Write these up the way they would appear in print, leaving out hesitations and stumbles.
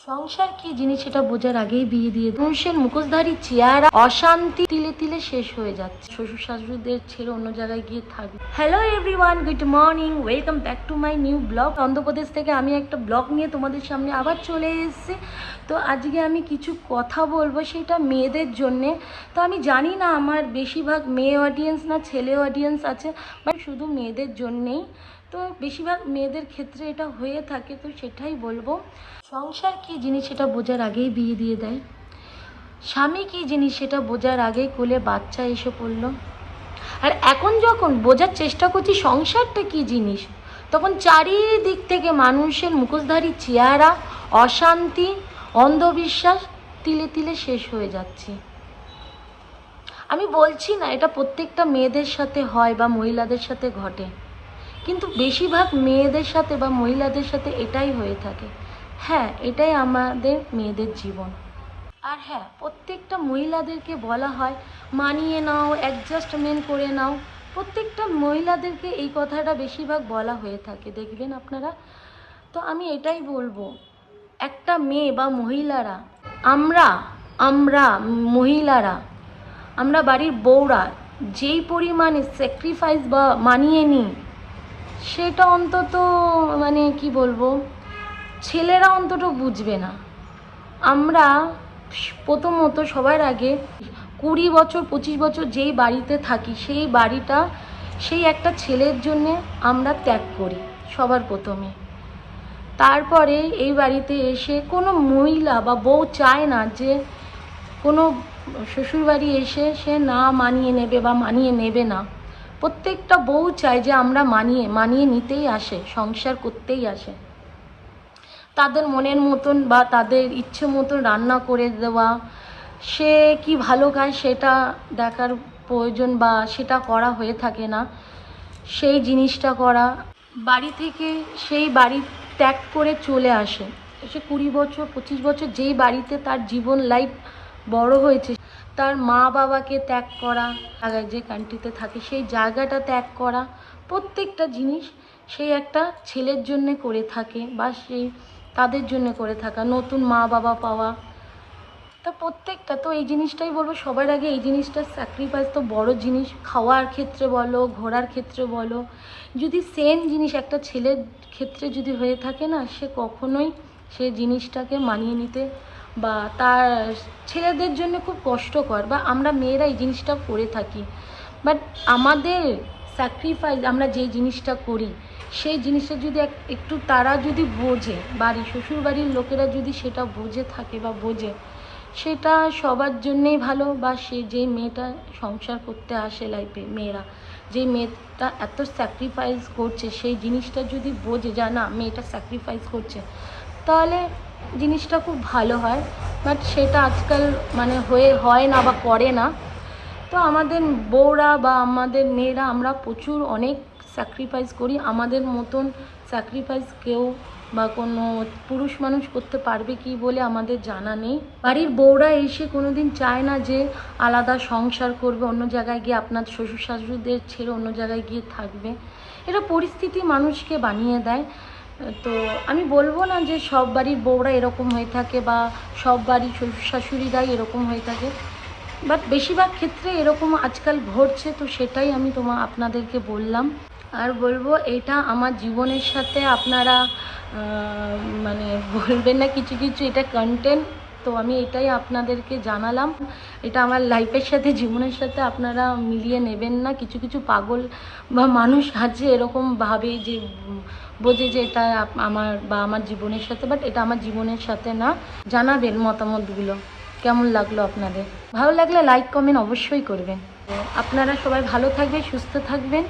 সংসার কি জিনিস সেটা বোঝার আগেই বিয়ে দিয়ে মানুষের মুখোশধারী চেহারা অশান্তি তিলে তিলে শেষ হয়ে যাচ্ছে। শ্বশুর শাশুড়িদের ছেড়ে অন্য জায়গায় গিয়ে থাকবে। Hello everyone, good morning, welcome back to my new blog. Andhra Pradesh থেকে আমি একটা ব্লগ নিয়ে তোমাদের সামনে আবার চলে এসেছি। তো আজকে আমি কিছু কথা বলবো, সেটা মেয়েদের জন্যে। তো আমি জানি না আমার বেশিরভাগ মেয়ে অডিয়েন্স না ছেলে অডিয়েন্স আছে, বাট শুধু মেয়েদের জন্যেই। তো বেশিরভাগ মেয়েদের ক্ষেত্রে এটা হয়ে থাকে, তো সেটাই বলবো। সংসার কী জিনিস সেটা বোঝার আগেই বিয়ে দিয়ে দেয়। স্বামী কী জিনিস সেটা বোঝার আগেই কোলে বাচ্চা এসে পড়লো। আর এখন যখন বোঝার চেষ্টা করছি সংসারটা কী জিনিস, তখন চারিদিক থেকে মানুষের মুখোশধারী চেহারা, অশান্তি, অন্ধবিশ্বাস তিলে তিলে শেষ হয়ে যাচ্ছে। আমি বলছি না এটা প্রত্যেকটা মেয়েদের সাথে হয় বা মহিলাদের সাথে ঘটে, কিন্তু বেশিরভাগ মেয়েদের সাথে বা মহিলাদের সাথে এটাই হয়ে থাকে। হ্যাঁ, এটাই আমাদের মেয়েদের জীবন। আর হ্যাঁ, প্রত্যেকটা মহিলাদেরকে বলা হয় মানিয়ে নাও, অ্যাডজাস্টমেন্ট করে নাও। প্রত্যেকটা মহিলাদেরকে এই কথাটা বেশিরভাগ বলা হয়ে থাকে, দেখবেন আপনারা। তো আমি এটাই বলবো, একটা মেয়ে বা মহিলারা, আমরা আমরা মহিলারা, আমরা বাড়ির বউরা যেই পরিমাণে স্যাক্রিফাইস বা মানিয়ে নিই, সেটা অন্তত মানে কি বলবো, ছেলেরা অন্তত বুঝবে না। আমরা প্রথমত সবার আগে 20 বছর 25 বছর যেই বাড়িতে থাকি, সেই বাড়িটা সেই একটা ছেলের জন্যে আমরা ত্যাগ করি সবার প্রথমে। তারপরে এই বাড়িতে এসে কোনো মহিলা বা বউ চায় না যে কোনো শ্বশুরবাড়ি এসে সে না মানিয়ে নেবে বা মানিয়ে নেবে না। প্রত্যেকটা বউ চায় যে আমরা মানিয়ে নিতেই আসে, সংসার করতেই আসে। তাদের মনের মতন বা তাদের ইচ্ছে মতন রান্না করে দেওয়া, সে কি ভালো খায় সেটা দেখার প্রয়োজন বা সেটা করা হয়ে থাকে না। সেই জিনিসটা করা, বাড়ি থেকে সেই বাড়ি ত্যাগ করে চলে আসে। সে 20 বছর 25 বছর যেই বাড়িতে তার জীবন লাইফ বড় হয়েছে, তার মা বাবাকে ত্যাগ করা, যে কান্ট্রিতে থাকে সেই জায়গাটা ত্যাগ করা, প্রত্যেকটা জিনিস সেই একটা ছেলের জন্যে করে থাকে বা সেই তাদের জন্য করে থাকা, নতুন মা বাবা পাওয়া। তা প্রত্যেকটা, তো এই জিনিসটাই বলবো সবার আগে, এই জিনিসটা স্যাক্রিফাইস তো বড় জিনিস। খাওয়ার ক্ষেত্রে বলো, ঘোরার ক্ষেত্রে বলো, যদি সেম জিনিস একটা ছেলের ক্ষেত্রে যদি হয়ে থাকে না, সে কখনোই সে জিনিসটাকে মানিয়ে নিতে বা তার ছেলেদের জন্য খুব কষ্টকর, বা আমরা মেয়েরা এই জিনিসটা করে থাকি। বাট আমাদের স্যাক্রিফাইস, আমরা যে জিনিসটা করি সেই জিনিসটা যদি একটু তারা যদি বোঝে, বাড়ি শ্বশুরবাড়ির লোকেরা যদি সেটা বুঝে থাকে বা বোঝে, সেটা সবার জন্যেই ভালো। বা সে যে মেয়েটা সংসার করতে আসে লাইফে, মেয়েরা যে মেয়েটা এত স্যাক্রিফাইস করছে, সেই জিনিসটা যদি বোঝে যা না মেয়েটা স্যাক্রিফাইস করছে, তাহলে জিনিসটা খুব ভালো হয়। বাট সেটা আজকাল মানে হয় না বা করে না। তো আমাদের বউরা বা আমাদের মেয়েরা আমরা প্রচুর অনেক স্যাক্রিফাইস করি। আমাদের মতন স্যাক্রিফাইস কেউ বা কোনো পুরুষ মানুষ করতে পারবে কি বলে আমাদের জানা নেই। বাড়ির বউরা এসে কোনো দিন চায় না যে আলাদা সংসার করবে, অন্য জায়গায় গিয়ে আপনার শ্বশুর শাশুড়িদের ছেড়ে অন্য জায়গায় গিয়ে থাকবে। এটা পরিস্থিতি মানুষকে বানিয়ে দেয়। তো আমি বলবো না যে সব বাড়ির বউরা এরকম হয়ে থাকে বা সব বাড়ির শ্বশুর শাশুড়িরাই এরকম হয়ে থাকে, বাট বেশিরভাগ ক্ষেত্রে এরকম আজকাল ঘটছে। তো সেটাই আমি আপনাদেরকে বললাম। আর বলবো, এটা আমার জীবনের সাথে আপনারা মানে বলবেন না কিছু কিছু, এটা কন্টেন্ট। তো আমি এটাই আপনাদেরকে জানালাম। এটা আমার লাইফের সাথে, জীবনের সাথে আপনারা মিলিয়ে নেবেন না। কিছু কিছু পাগল বা মানুষ আছে এরকম ভাবে যে বোঝে যে এটা আমার বা আমার জীবনের সাথে, বাট এটা আমার জীবনের সাথে না। জানাবেন মতামতগুলো কেমন লাগলো আপনাদের। ভালো লাগলে লাইক কমেন্ট অবশ্যই করবেন। তো আপনারা সবাই ভালো থাকবেন, সুস্থ থাকবেন।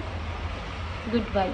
Good bye.